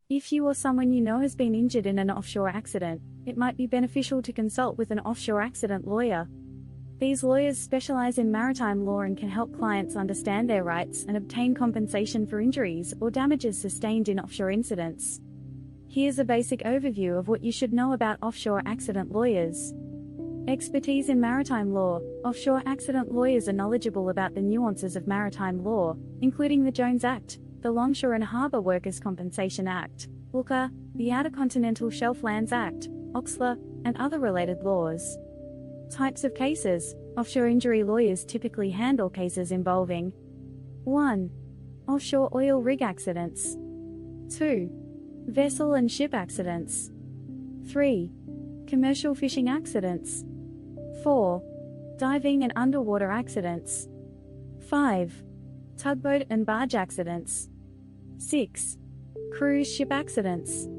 If you or someone you know has been injured in an offshore accident, it might be beneficial to consult with an offshore accident lawyer. These lawyers specialize in maritime law and can help clients understand their rights and obtain compensation for injuries or damages sustained in offshore incidents. Here's a basic overview of what you should know about offshore accident lawyers. Expertise in maritime law. Offshore accident lawyers are knowledgeable about the nuances of maritime law, including the Jones Act, the Longshore and Harbour Workers' Compensation Act, WCA, the Outer Continental Shelf Lands Act, OXLA, and other related laws. Types of cases. Offshore injury lawyers typically handle cases involving 1. Offshore oil rig accidents. 2. Vessel and ship accidents. 3. Commercial fishing accidents. 4. Diving and underwater accidents. 5. Tugboat and barge accidents. 6. Cruise ship accidents.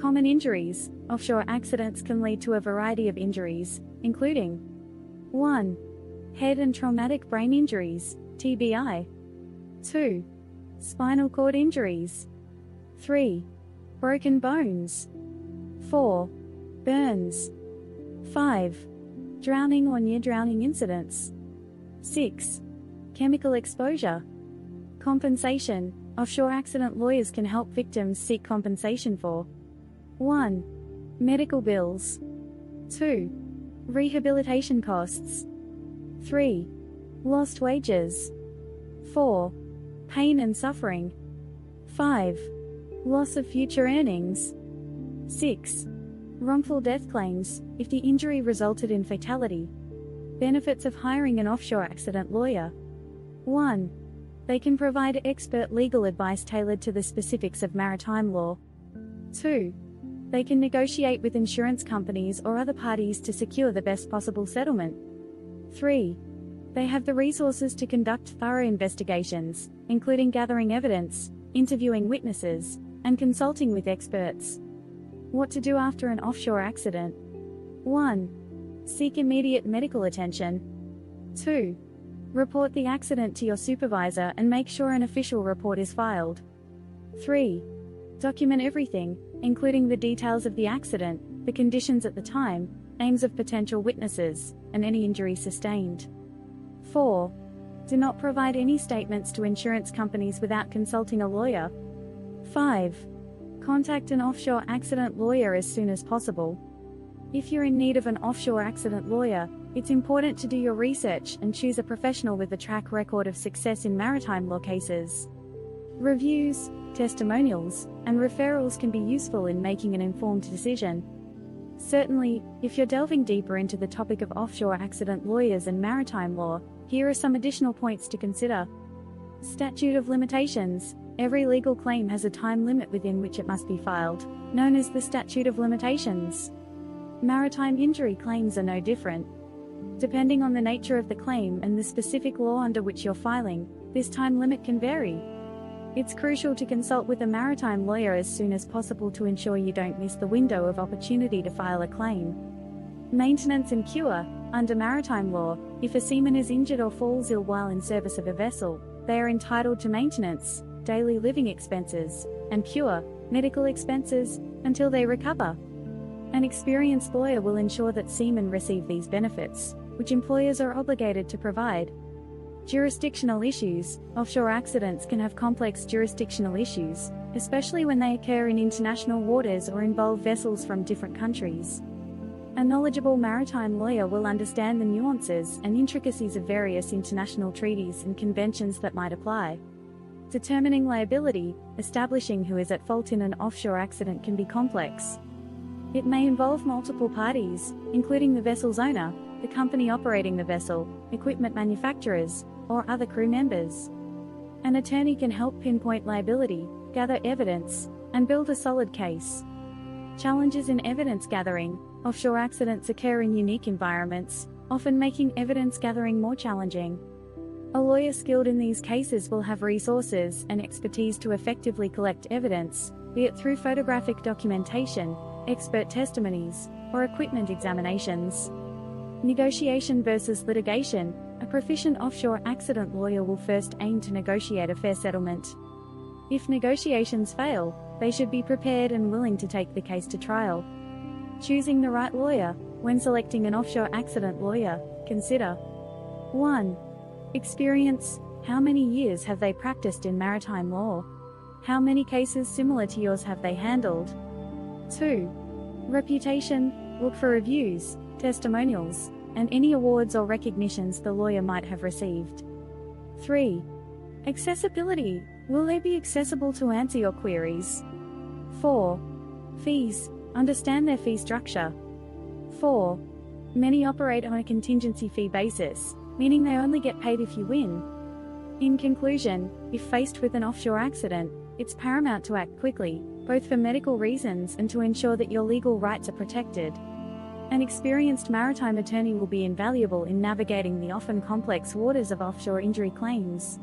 Common injuries. Offshore accidents can lead to a variety of injuries, including 1. Head and traumatic brain injuries, TBI. 2. Spinal cord injuries. 3. Broken bones. 4. Burns. 5. Drowning or near-drowning incidents. 6. Chemical exposure. Compensation. Offshore accident lawyers can help victims seek compensation for 1. Medical bills. 2. Rehabilitation costs. 3. Lost wages. 4. Pain and suffering. 5. Loss of future earnings. 6. Wrongful death claims, if the injury resulted in fatality. Benefits of hiring an offshore accident lawyer. 1. They can provide expert legal advice tailored to the specifics of maritime law. 2. They can negotiate with insurance companies or other parties to secure the best possible settlement. 3. They have the resources to conduct thorough investigations, including gathering evidence, interviewing witnesses, and consulting with experts. What to do after an offshore accident? 1. Seek immediate medical attention. 2. Report the accident to your supervisor and make sure an official report is filed. 3. Document everything, including the details of the accident, the conditions at the time, names of potential witnesses, and any injury sustained. 4. Do not provide any statements to insurance companies without consulting a lawyer. 5. Contact an offshore accident lawyer as soon as possible. If you're in need of an offshore accident lawyer, it's important to do your research and choose a professional with a track record of success in maritime law cases. Reviews, testimonials, and referrals can be useful in making an informed decision. Certainly, if you're delving deeper into the topic of offshore accident lawyers and maritime law, here are some additional points to consider. Statute of Limitations. Every legal claim has a time limit within which it must be filed, known as the Statute of Limitations. Maritime injury claims are no different. Depending on the nature of the claim and the specific law under which you're filing, this time limit can vary. It's crucial to consult with a maritime lawyer as soon as possible to ensure you don't miss the window of opportunity to file a claim. Maintenance and cure. Under maritime law, if a seaman is injured or falls ill while in service of a vessel, they are entitled to maintenance, daily living expenses, and cure, medical expenses, until they recover. An experienced lawyer will ensure that seamen receive these benefits, which employers are obligated to provide. Jurisdictional issues. Offshore accidents can have complex jurisdictional issues, especially when they occur in international waters or involve vessels from different countries. A knowledgeable maritime lawyer will understand the nuances and intricacies of various international treaties and conventions that might apply. Determining liability. Establishing who is at fault in an offshore accident can be complex. It may involve multiple parties, including the vessel's owner, the company operating the vessel, equipment manufacturers, or other crew members. An attorney can help pinpoint liability, gather evidence, and build a solid case. Challenges in evidence gathering. Offshore accidents occur in unique environments, often making evidence gathering more challenging. A lawyer skilled in these cases will have resources and expertise to effectively collect evidence, be it through photographic documentation, expert testimonies, or equipment examinations. Negotiation versus litigation. A proficient offshore accident lawyer will first aim to negotiate a fair settlement. If negotiations fail, They should be prepared and willing to take the case to trial. Choosing the right lawyer. When selecting an offshore accident lawyer, consider 1. Experience. How many years have they practiced in maritime law? How many cases similar to yours have they handled? 2. Reputation. Look for reviews, testimonials, and any awards or recognitions the lawyer might have received. 3. Accessibility. Will they be accessible to answer your queries? 4. Fees. Understand their fee structure. 4. Many operate on a contingency fee basis, meaning they only get paid if you win. In conclusion, if faced with an offshore accident, it's paramount to act quickly, both for medical reasons and to ensure that your legal rights are protected. An experienced maritime attorney will be invaluable in navigating the often complex waters of offshore injury claims.